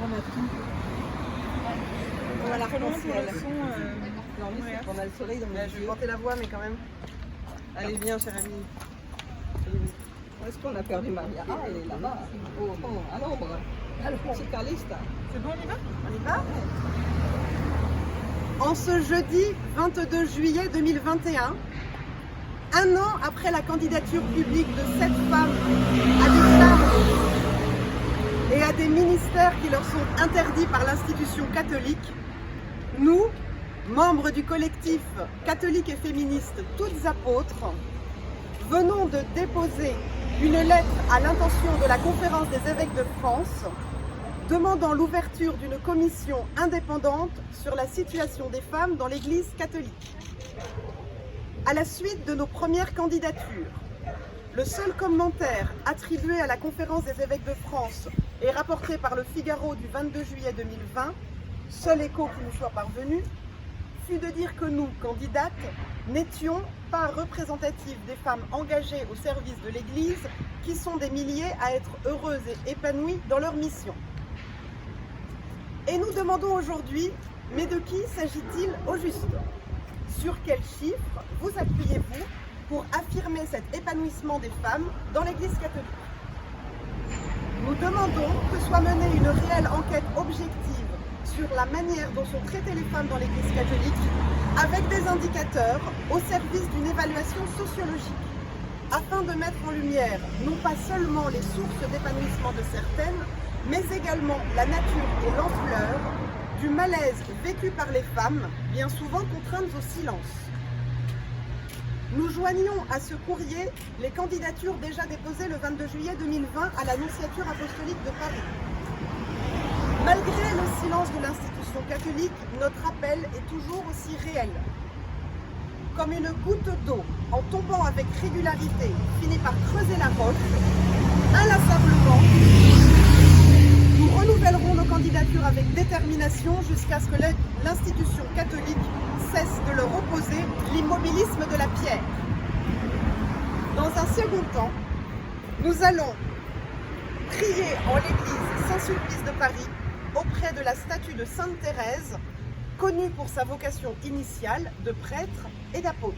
On a tout. On va la Trop loin pour arc-en-ciel. le son. Non, mais Ouais. on a le soleil dans les Je vais yeux. porter la voix, mais quand même. Allez, viens, chère amie. Où est-ce qu'on a perdu Maria? Ah, elle est là-bas. À l'ombre. C'est Calista. C'est bon, on y va? On y va? En ce jeudi 22 juillet 2021, un an après la candidature publique de 7 femmes à des charges et à des ministères qui leur sont interdits par l'institution catholique, nous, membres du collectif catholique et féministe Toutes Apôtres, venons de déposer une lettre à l'intention de la Conférence des évêques de France demandant l'ouverture d'une commission indépendante sur la situation des femmes dans l'Église catholique. À la suite de nos premières candidatures, le seul commentaire attribué à la Conférence des évêques de France et rapporté par le Figaro du 22 juillet 2020, seul écho qui nous soit parvenu, fut de dire que nous, candidates, n'étions pas représentatives des femmes engagées au service de l'Église, qui sont des milliers à être heureuses et épanouies dans leur mission. Et nous demandons aujourd'hui, mais de qui s'agit-il au juste? Sur quels chiffres vous appuyez-vous pour affirmer cet épanouissement des femmes dans l'Église catholique? Nous demandons que soit menée une réelle enquête objective sur la manière dont sont traitées les femmes dans l'Église catholique, avec des indicateurs au service d'une évaluation sociologique, afin de mettre en lumière non pas seulement les sources d'épanouissement de certaines, mais également la nature et l'ampleur du malaise vécu par les femmes, bien souvent contraintes au silence. Nous joignons à ce courrier les candidatures déjà déposées le 22 juillet 2020 à l'Annonciature apostolique de Paris. Malgré le silence de l'institution catholique, notre appel est toujours aussi réel. Comme une goutte d'eau, en tombant avec régularité, finit par creuser la roche, inlassablement, nous renouvellerons nos candidatures avec détermination jusqu'à ce que l'institution catholique cesse de leur opposer l'immobilisme de la pierre. Dans un second temps, nous allons prier en l'église Saint-Sulpice de Paris auprès de la statue de Sainte Thérèse, connue pour sa vocation initiale de prêtre et d'apôtre.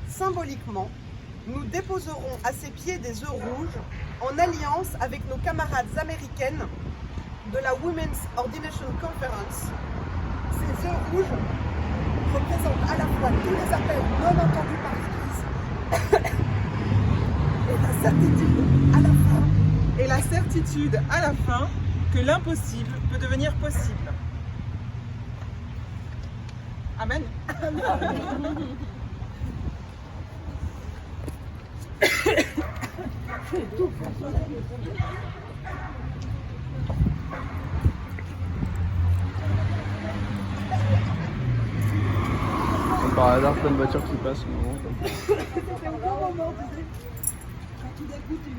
Symboliquement, nous déposerons à ses pieds des œufs rouges en alliance avec nos camarades américaines de la Women's Ordination Conference. Ces œufs rouges représentent à la fois tous les appels non entendus par l'Église et la certitude à la fin Que l'impossible peut devenir possible. Amen. Comme par hasard, plein de voitures qui passent au moment. C'était au bon moment, tu sais. Quand tout d'un coup, tu